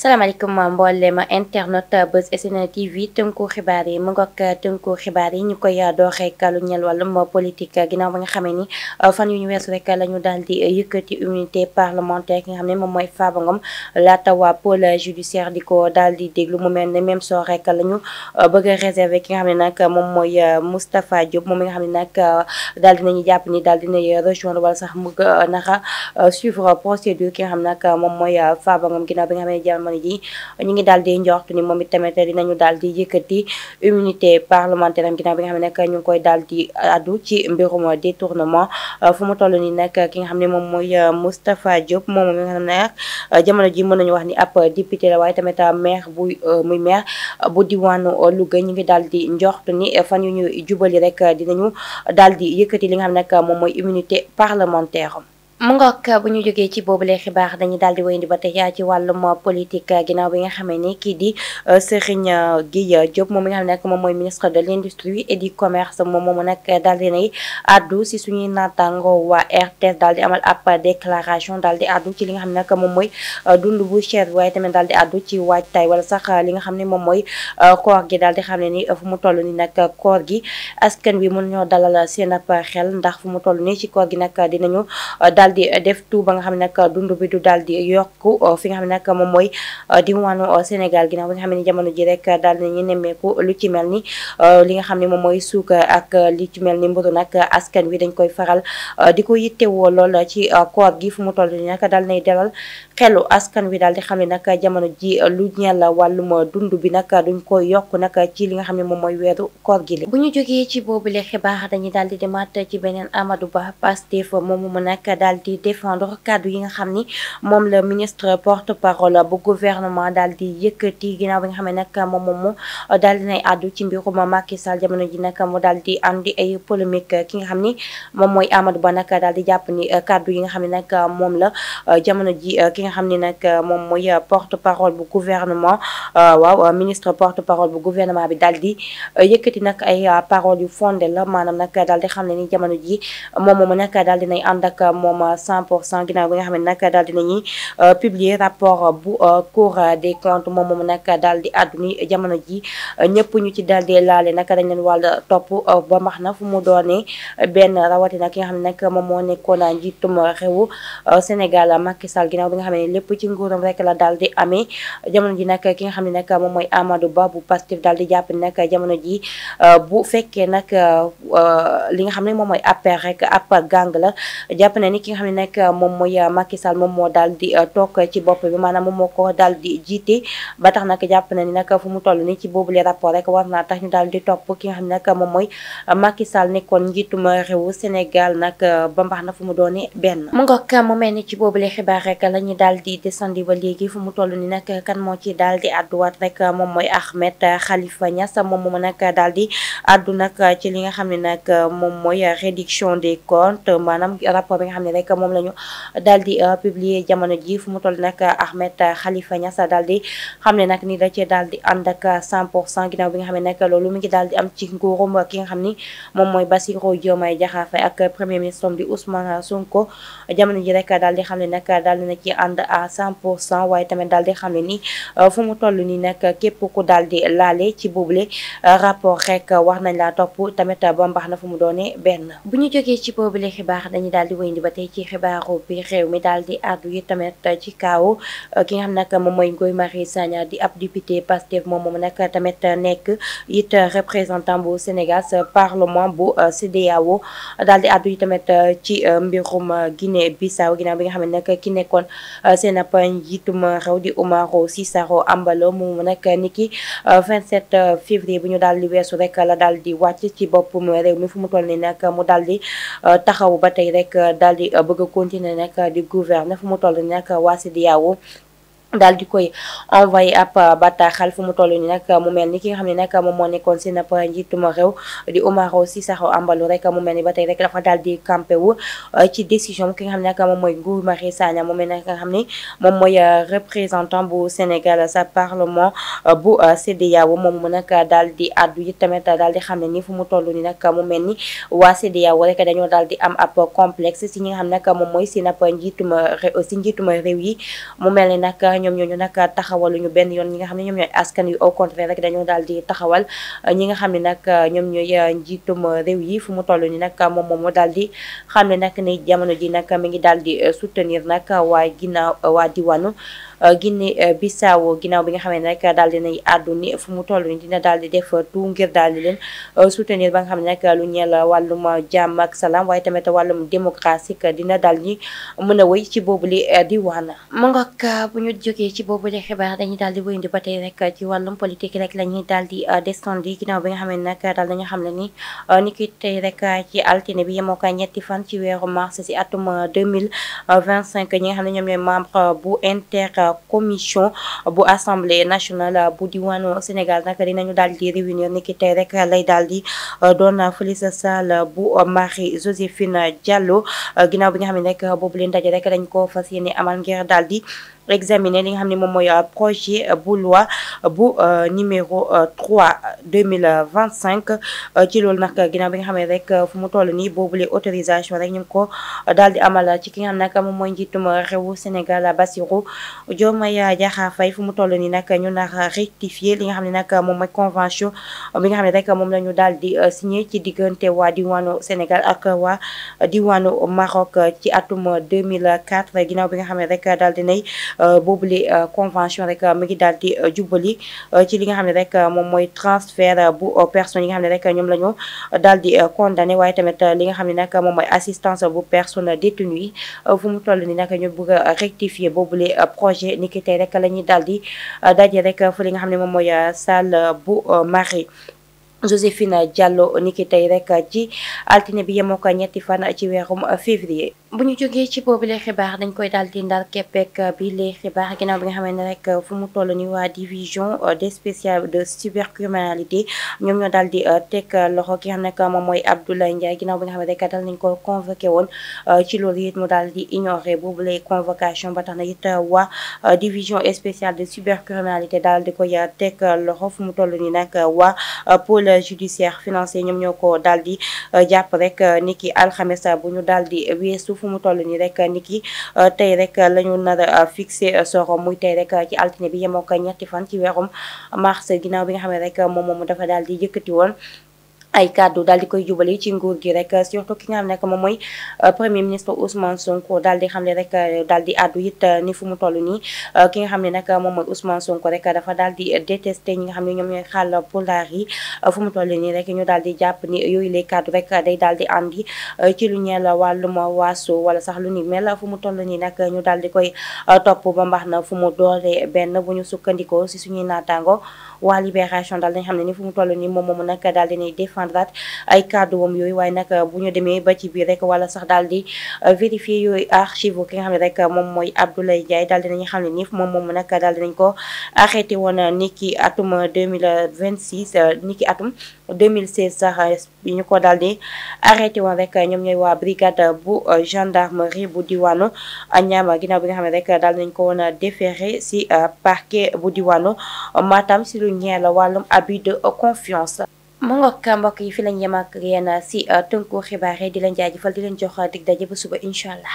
salaamaaleykum mboolem internet Buzz SN TV tënku xibaar yi mu ngoog tënku xibaar yi ñu koy doxee lu ñeel wàllum politique ginnaaw ba nga xamee ni fan yu ñu weesu rek la ñu daal di yëkkati immunité parlementaire ki nga xam ne moom mooy Farba Ngom laata waa pôle judiciaire di ko daal di déglu mu mel ne même soo rek la ñu bëgg a réserver ki nga xam ne nag moom mooy Moustapha Diop moom mi nga xam ne nag daal di nañu jàpp ni daal dinay rejoindre wala sax mu naka suivre procédure ki nga xam ne nag moom mooy Farba Ngom ginnaaw bi nga xam ne jamono ji ñu ngi daal di njortu ni moom itamit dinañu daal di yëkkati immunité parlementaire am ginnaaw bi nga xam ne nag ñu ngi koy daal di addu ci mbirum détournement fu mu toll nii nag ki nga xam ne moom mooy Moustapha Diop moom mi nga xam ne nag jamono ji mën nañu wax ni ab député la waaye tamit maire bu muy maire bu diwaanu Louga ñu ngi daal di njortu ni fan yu ñu jubali rek dinañu daal di yëkkati li nga xam ne nag moom mooy immunité parlementaire am. mu ngoog bu ñu jógee ci boobule xibaar dañuy daal di wéyandi ba tey ci wàllum politique ginnaaw bi nga xamee ni kii di Serigne Gueye Diop moom mi nga xam ne nag moom mooy ministre de l'industrie et du commerce moom moomu nag daal di nay addu si suñuy naataango waa RTS daal di amal ab déclaration daal di addu ci li nga xam ne nag moom mooy dund bu cher waaye tamit daal di addu ci waajtaay wala sax li nga xam ne moom mooy koor gi daal di xam ne ni fu mu toll ni nag koor gi askan wi mën ñoo dalal seen ab xel ndax fu mu toll ni ci koor gi nag dinañu daal di def tout ba nga xam ne nag dund bi du daal di yokku fi nga xam ne nag moom mooy diwaanu Sénégal ginnaaw bi nga xam ne jamono ji rek daal nañu nemmeeku lu ci mel ni li nga xam ne moom mooy suukar ak li ci mel ni mburu nag askan wi dañ koy faral di ko yittewoo lool ci koor gi fu mu toll ni nag daal nay dalal xelu askan wi daal di xam ne nag jamono ji lu ñeel wàllum dund bi nag duñ koy yokk nag ci li nga xam ne moom mooy weeru koor gi li bu ñu jógee ci boobule xibaar dañuy daal di demaat ci beneen Amadou Ba Pastef moomu mu nag daal di défendre kàddu yi nga xam ni moom la ministre porte-parole bu gouvernement daal di yëkkati ginnaaw bi nga xam ne nag moom daal di nay àddu ci mbirum Macky Sall jamono ji nag mu daal di andi ay polémique ki nga xam ni moom mooy Amadou Ba nag daal di jàpp ni kàddu yi nga xam ne nag moom la jamono ji ki nga xam ni nag moom mooy porte-parole bu gouvernement waaw ministre porte-parole bu gouvernement bi daal di yëkkati nag ay paroles yu fondé la maanaam nag daal di xam ne ni jamono ji moom nag daal di nay ànd ak moom 100% ginnaaw bi nga xam ne nag daal dinañuy publier rapport bu Cour des comptes moom nag daal di àddu ni jamono ji ñëpp ñu ci daal di laale nag dañ leen wàll topp ba max na fu mu doonee benn rawatina ki nga xam ne nag moom moo nekkoon njiitum réewu Sénégal Macky Sall ginnaaw bi nga xam ne lépp ci nguuram rek la daal di amee jamono ji nag ki nga xam ne nag moom mooy Amadou Ba bu Pastef daal di jàpp ni nag jamono ji bu fekkee nag li nga xam ne moom mooy APR rek ab gang la jàpp na ni ki nga xam ne nag moom mooy Macky Sall moom moo daal di toog ci bopp bi maanaam moom moo ko daal di jiite ba tax nag jàpp na ni nag fu mu toll ni ci boobule rapport rek war naa tax ñu daal di topp ki nga xam ne nag moom mooy Macky Sall nekkoon njiitum réewu Sénégal nag ba mbax na fu mu doone benn mu ngoog mu mel ni ci boobule xibaar rek la ñu daal di descendi ba léegi fu mu toll ni nag kan moo ci daal di àdduwaat rek moom mooy Ahmed Khalifa Niass moom nag daal di àddu nag ci li nga xam ne nag moom mooy réduction des comptes maanaam rapport bi nga xam ne rek moom la ñu daal di publier jamono ji fu mu toll nag Ahmed Khalifa Niass daal di xam ne nag ni da cee daal di ànd ak 100% ginnaaw bi nga xam ne nag loolu mi ngi daal di am ci nguurum ki nga xam ni moom mooy Bassirou Diomaye Diakhar Faye ak premier ministre di Ousmane Sonko jamono ji rek daal di xam ne nag daal di na ci ànd à 100% waaye tamit daal di xam ne ni fu mu toll nii nag képp ku daal di laale ci boobule rapport rek wax nañ laa topp tamit ba mbax na fu mu doone benn bu ñu jógee ci boobule xibaar dañuy daal di wéyandi ba tey ci xibaaru bi réew mi daal di àddu yi tamit ci kaaw ki nga xam nag moom mooy Guy Marius Sagna di ab député Pastef moom nag tamit nekk it représentant bu Sénégal sa parlement bu CEDEAO daal di àddu yi tamit ci mbirum Guinée Bissau ginnaaw bi nga xam ne nag ki nekkoon seen ab njiitum réew di Umaro Sissoco Embalo moom nag niki 27 février bu ñu daal di weesu rek la daal di wàcc ci boppum réew mi fu mu toll ni nag mu daal di taxaw ba tey rek daal di bëgg a continuer nag di gouverner fu mu toll ni nag waa CEDEAO daal di koy envoyé ab bataaxal fu mu toll ni nag mu mel ni ki nga xam ne nag moom moo nekkoon seen ab njiituma réew di Umaro Sissoco Embalo rek mu mel ni ba tey rek dafa daal di campé wu ci décision ki nga xam ne nag moom mooy Guy Marius Sagna mu mel ni nga xam ne moom mooy représentant bu Sénégal sa parlement bu CEDEAO moom mu nag daal di addu yi tamit daal di xam ne ni fu mu toll ni nag mu mel ni waa CEDEAO rek dañoo daal di am ab complexe si ñi nga xam ne nag moom mooy seen ab njiituma réew yi mu mel ni nag ñoom ñooñu nag taxawaluñu benn yoon ñi nga xam ne ñoom ñooy askan yu au contraire rek dañoo daal di taxawal ñi nga xam ne nag ñoom ñooy njiitum réew yi fu mu toll ni nag moom moomu daal di xam ne nag ni jamono ji nag mi ngi daal di soutenir nag waa diwaanu Guinée Bissau ginnaaw bi nga xam ne nag daal di nay àddu ni fu mu toll ni dina daal di def tout ngir daal di leen soutenir ba nga xam ne nag lu ñeel wàllum jàmm ak salaam waaye tamit wàllum démocratique dina daal di mën a wéy ci boobule diwaan. mu ngoog bu ñu jógee ci boobule xibaar dañuy daal di wéyandi ba tey rek ci wàllum politique rek la ñuy daal di descendi ginnaaw bi nga xam ne nag daal dañu xam ne ni ki tey rek ci altine bi yemoo ko ñetti fan ci weeru mars si atum 2025 ñi nga xam ne ñoom ñooy membre bu commission bu assemblée nationale bu diwaanu Sénégal nag dinañu daal di réunir ni ki tey rek lay daal di doon fële sa salle bu Marie Joséphine Diallo ginnaaw bi nga xam ne rek boobu leen daje rek dañ ko fas yéene amal ngir daal di examiner li nga xam ne moom mooy projet bu loi bu numéro 3 2025 ci loolu nag ginnaaw bi nga xam ne rek fu mu toll nii boobule autorisation rek ñu ngi ko daal di amal ci ki nga xam ne nag moom mooy njiitum réewu Sénégal Bassirou Diomaye Diakhar Faye fu mu toll nii nag ñu nar rectifier li nga xam ne nag moom mooy convention bi nga xam ne rek moom la ñu daal di signé ci diggante waa diwaanu Sénégal ak waa diwaanu Maroc ci atum 2004 ginnaaw bi nga xam ne rek daal di nay boobule convention rek mi ngi daal di jubali ci li nga xam ne rek moom mooy transfert bu personnes yi nga xam ne rek ñoom la ñu daal di condamné waaye tamit li nga xam ne nag moom mooy assistance bu personne détenue yi fu mu toll ni nag ñu bëgg a rectifier boobule projet ni ki tey rek la ñuy daal di daje rek fu li nga xam ne moom mooy salle bu Marie Joséphine Diallo niki tey rek ci altine bi yemoo ko ñetti fan ci weerum février. bu ñu jógee ci boobule xibaar dañ koy daal di ndar keppeek bi les xibaar ginnaaw bi nga xam ne rek fu mu toll ni waa division des spéciales de cybercriminalité ñoom ñoo daal di teg loxo ki nga xam ne moom mooy Abdoulaye Ndiaye ginnaaw bi nga xam ne rek dal nañ ko convoqué woon ci loolu it mu daal di ignoré boobule convocation ba tax na it waa division spéciale de cybercriminalité daal di koy teg loxo fu mu toll ni nag waa pôle judiciaire financier ñoom ñoo ko daal di jàpp rek niki alxames bu ñu daal di weesu fu mu toll nii rek niki tey rek la ñu nar a fixé soro muy tey rek ci altine bi yemoo ko ñetti fan ci weerum mars ginnaaw bi nga xam ne rek moom moomu dafa daal di yëkkati woon ay kàddu daal di koy jubali ci nguur gi rek surtout ki nga xam ne moom mooy premier ministre Ousmane Sonko daal di xam ne rek daal di àddu it ni fu mu toll nii ki nga xam ne nag moom mooy Ousmane Sonko rek dafa daal di détesté ñi nga xam ne ñoom ñooy xàll pulaar yi fu mu toll nii rek ñu daal di jàpp ni yooyu les kàddu rek day daal di andi ci lu ñeel wàllum waaso wala sax lu ni mel fu mu toll nii nag ñu daal di koy topp ba mbax na fu mu dooree benn bu ñu sukkandikoo si suñuy naataango waa Libération daal dañ xam ne ni fu mu toll nii moom moomu nag daal dinay défendre ay kàddu wam yooyu waaye nag bu ñu demee ba ci biir rek wala sax daal di vérifier yooyu archive ki nga xam ne rek moom mooy Abdoulaye Ndiaye daal dinañu xam ne ni moom moomu nag daal dinañ ko arrêté woon niki atum 2026 niki atum 2016 sax ñu ko daal di arrêté woon rek ñoom ñooy waa brigade bu gendarmerie bu diwaanu Niam ginnaaw bi nga xam ne rek daal dinañ ko woon déféré si parquet bu diwaanu Matam si lu ñeel wàllum abus de confiance. mu ngoog mbokk yi fi lañ yem ak yéen si tënku xibaar yi di leen jaajëfal di leen jox dig daje ba suba incha allah.